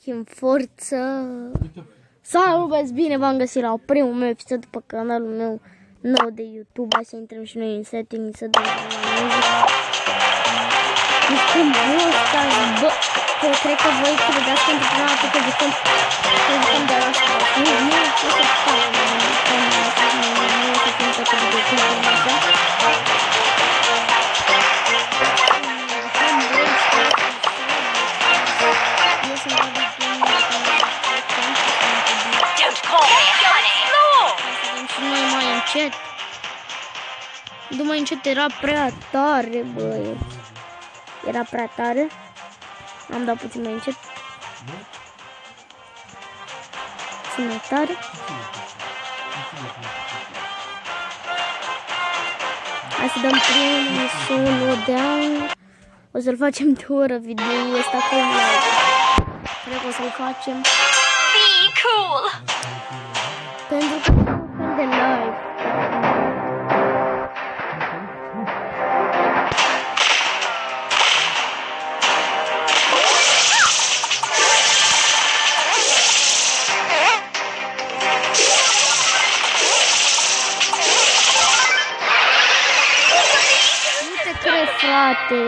Team Forță. Salut, băieți, bine v-am găsit la primul meu episod pe canalul meu nou de YouTube. Hai să intrăm și noi în setting, să dăm la muzică. Jucăm ăsta, bă, cred că voi credeți pentru prima dată că jucăm de la asta. Nu, o să fac, mai încet era prea tare, băieți. Era prea tare. Am dat puțin mai încet. Puțin mai tare. Hai să dăm primul slowdown. O să-l facem de oră video-ul ăsta cu live. Cred că o să-l facem. Be cool! Pentru că nu de live. Frate,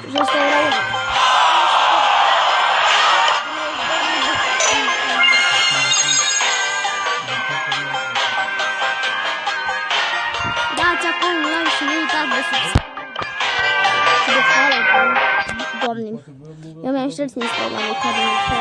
și asta era dați acum like și nu uitați de subscribe și de follow. Doamne, eu mi-am șters Instagram-ul care nu știu.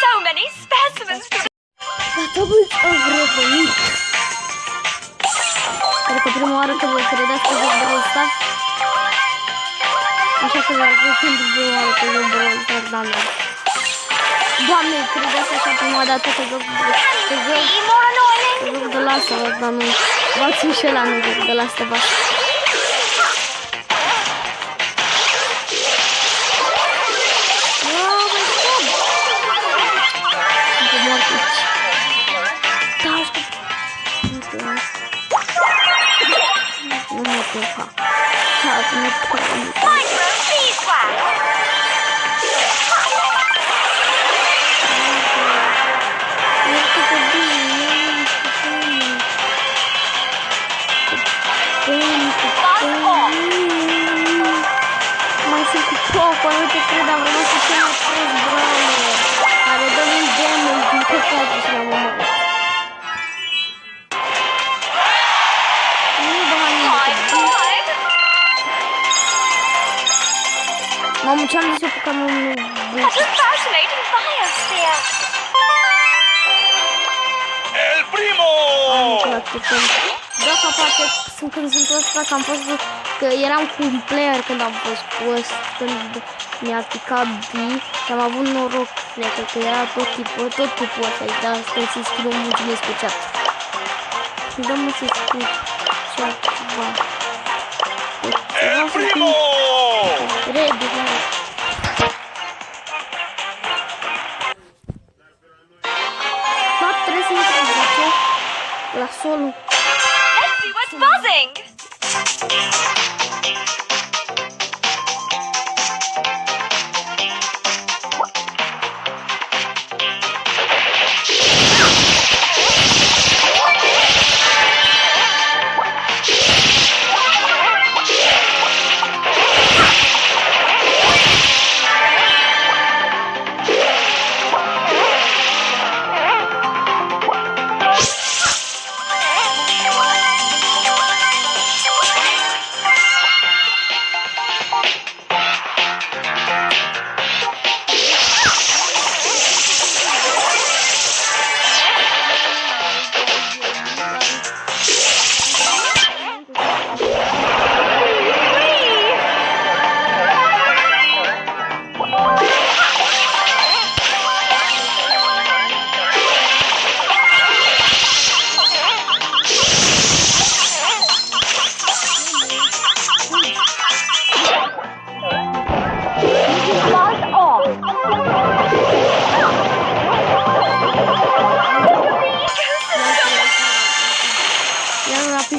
So many specimens to Gata, băi, am revenit. Cred că prima oară că voi credeți că joc Brawl Stars. Așa că v-am zis pentru prima oară că joc Brawl Stars, doamne. Doamne, credeți așa prima dată că joc de la asta, dar nu. V-ați înșelat, nu joc de la asta, v-ați. Mai sunt cu Poco, nu te cred, am rămas să fie mai prost, brawler, care dă un damage din căcatul și l-am omorât. Mamă, ce-am zis eu pe canalul meu? What a fascinating biosphere! El primo! Da, poate când sunt ăsta, că am fost, că eram cu un player când am fost cu ăsta, când mi-a picat B și am avut noroc, cred că era tot tipul ăsta, da, stai să-i scriu mulțumesc pe chat. Și dăm să-i scriu ceva. El primo! Ready, trebuie să intrăm la solul. Let's see what's buzzing!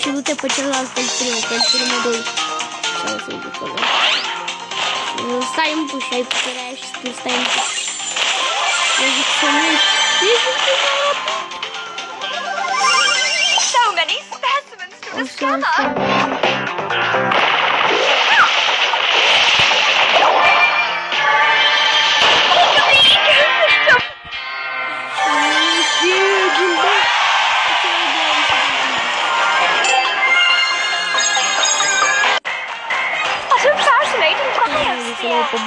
și du-te pe celălalt, pe primul 2. Și să se ridică. Stai în puș, ai puterea aia și tu stai în puș. Eu zic să nu... So many specimens to discover. What a fascinating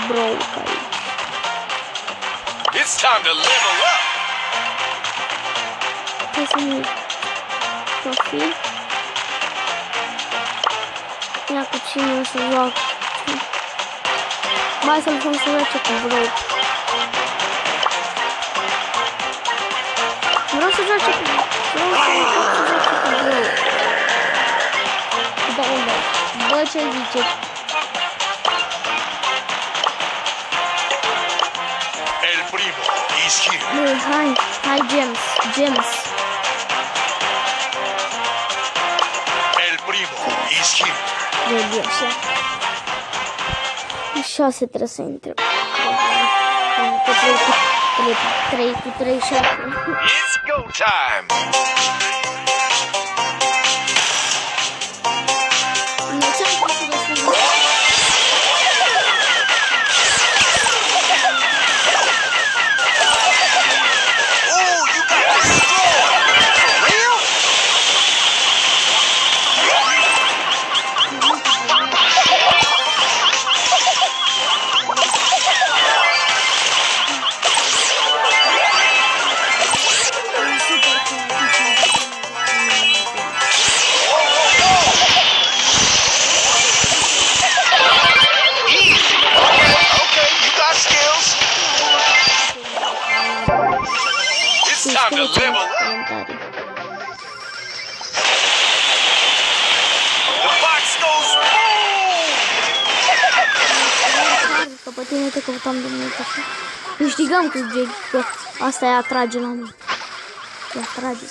biosphere. It's time to level up. Hai să nu profil. Ia cu cine o să joac. Hai să lăsăm să joace cu Broke. Vreau să joace cu Broke. Da, unde? Bă, ce ziceți? El primo is here. Hai, James. El primo is here. Vedi așa. Așa se trebuie să intre. 3 cu 3, 7. It's go time. Time to level up. The box goes boom. Că pe tine te căutam de mult așa. Câștigăm cu Jake, că asta îi atrage la noi. Îi atrage.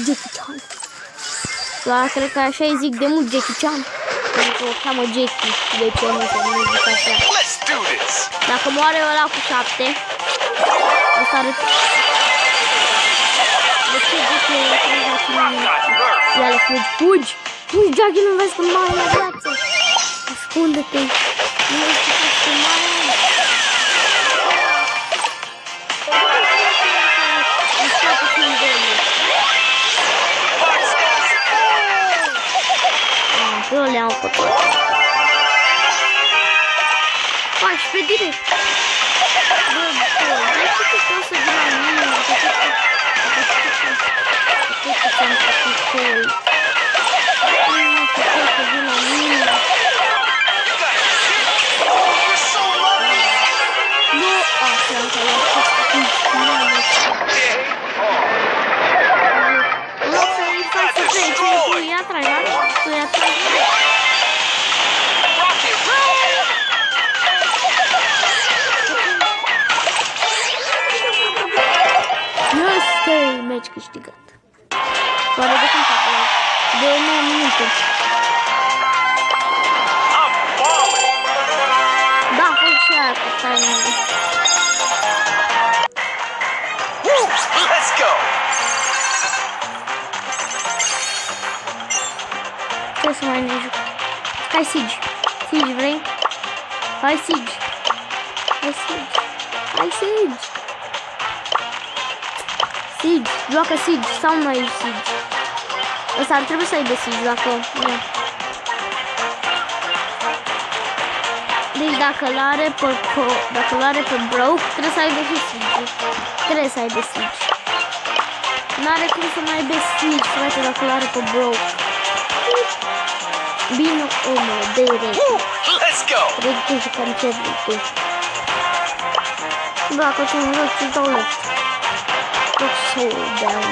Jackie Chan. Doar cred că așa îi zic de mult Jackie Chan. Pentru că o cheamă Jackie. De ce nu se zic așa? Let's do this. Dacă moare ăla cu 7, ăsta arăt... De ce Jackie nu vezi? Ia le fugi! Fugi, Jackie, nu vezi cum moare la viață! Ascunde-te! Nu vezi cum moare! Asta puțin de el. Eu le-am făcut. Faci pe direct. Bă, de ce tu poți să vin la mine? De ce ți-am făcut col? Nu poți să vin la mine. Nu, așa, am făcut. Nu să-i faci să treci, tu i-a tragi, da? Tu i-a tragi. Meci câștigat. Doar de cum fac? De 9 minute. Da, a fost și aia cu timing. Let's go. Ce să mai ne juc? Hai Siege. Siege vrei? Hai Siege. Hai Siege. Hai Siege. Siege, joacă Siege sau nu ai Siege? Ăsta ar trebui să aibă Siege dacă... Nu. Deci dacă l-are pe Broke, trebuie să aibă și Siege. Trebuie să aibă Siege. N-are cum să mai aibă Siege, frate, dacă l-are pe Broke. Bine, omule, dă-i rege. Let's go. Rege și cam ce vrei tu. Dacă tu nu joci, îți dau left. So down.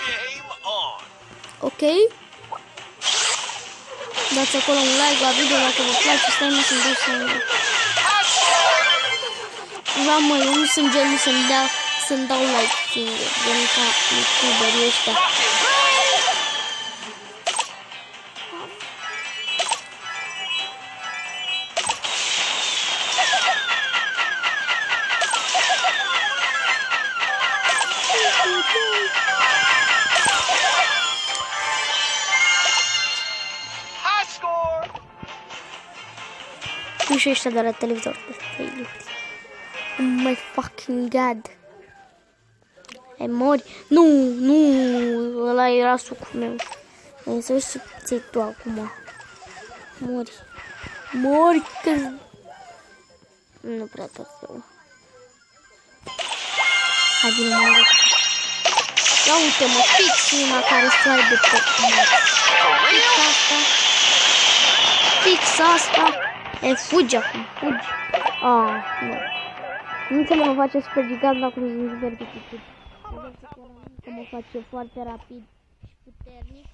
Game on. Ok. Dați acolo un like la video dacă vă place. Stai mă să-mi dau să... Da, mă, eu nu sunt genul să-mi dau like singur, gen ca youtuberii ăștia. High score. Nu știu ăștia de la televizor. Oh my fucking god. Ai mori? Nu, ăla era sucul meu. Ai să vezi ce ți-ai tu acum. Mori că... Nu prea tot eu. Hai, bine, mă rog. Ia uite-mă, fix una care soare de pe Fix asta. E, fugi acum, fugi. Nu. Nu se mă face super gigant acum sunt super dificil. Că mă face foarte rapid și puternic.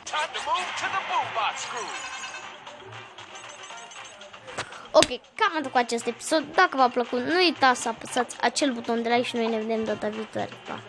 Time to move to the boombox groove. Ok, cam atât cu acest episod. Dacă v-a plăcut, nu uitați să apăsați acel buton de like și noi ne vedem data viitoare. Pa!